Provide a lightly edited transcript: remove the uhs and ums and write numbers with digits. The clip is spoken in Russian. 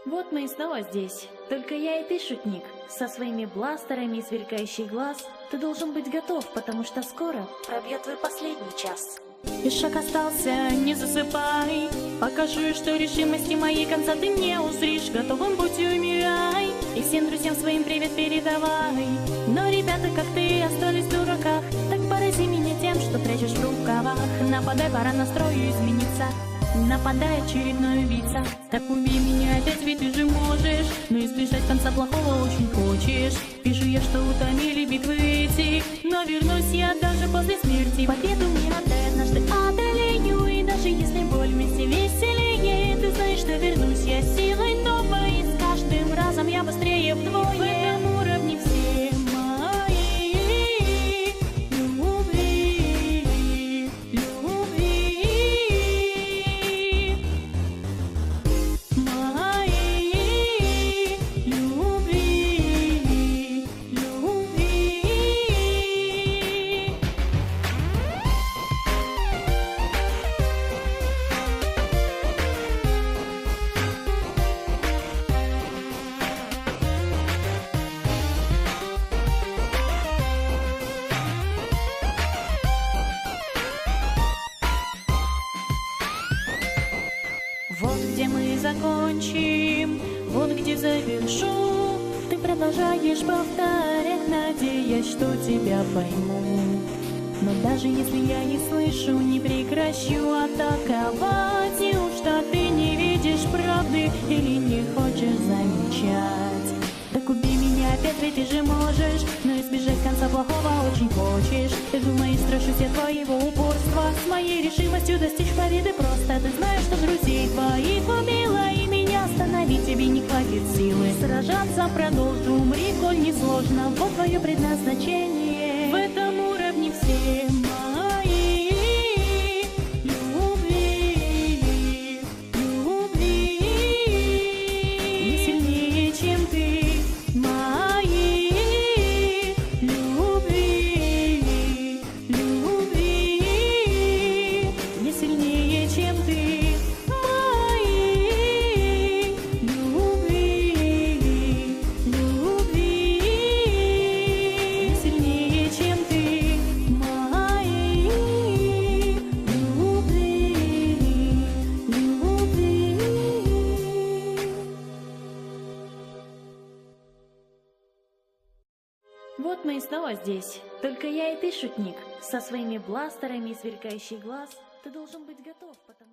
Вот мы и снова здесь. Только я и ты, шутник. Со своими бластерами и сверкающий глаз. Ты должен быть готов, потому что скоро пробьет твой последний час. И шаг остался, не засыпай. Покажу, что решимости моей конца ты не узришь. Готовым будь и умирай. И всем друзьям своим привет передавай. Но ребята, как ты, остались в дураках. Так порази меня тем, что прячешь в рукавах. Нападай, пора настрою измениться. Нападай, очередной убийца. Так убей меня опять, ведь ты же можешь. Но избежать конца плохого очень хочешь. Вижу я, что утомили битвы эти. Но вернусь я даже после смерти. Победу мне отдай, однажды одолею. И даже если боль вместе веселее, ты знаешь, что вернусь я силой новой. И с каждым разом я быстрее вдвое. В этом уровне все мои любви, любви. Вот где мы закончим, вот где завершу. Ты продолжаешь повторять, надеясь, что тебя пойму. Но даже если я не слышу, не прекращу атаковать. Неужто ты не видишь правды или не хочешь замечать? Так убей меня опять, ведь ты же можешь. Но избежать конца плохого очень хочешь. Ты думаешь, страшусь я твоего упорства. С моей решимостью достичь победы просто. Ты знаешь, что друзей твоих убила, и меня остановить тебе не хватит силы. Сражаться продолжу, умри, коль не сложно. Вот твое предназначение. В этом уровне все мои любви, любви. Не сильнее, чем ты. Мои любви, любви. Не сильнее, чем ты. Мои любви, любви. Не сильнее, чем ты. Мои любви, любви. Вот мы и снова здесь. Только я и ты, шутник. Со своими бластерами и сверкающий глаз. Ты должен быть готов, потому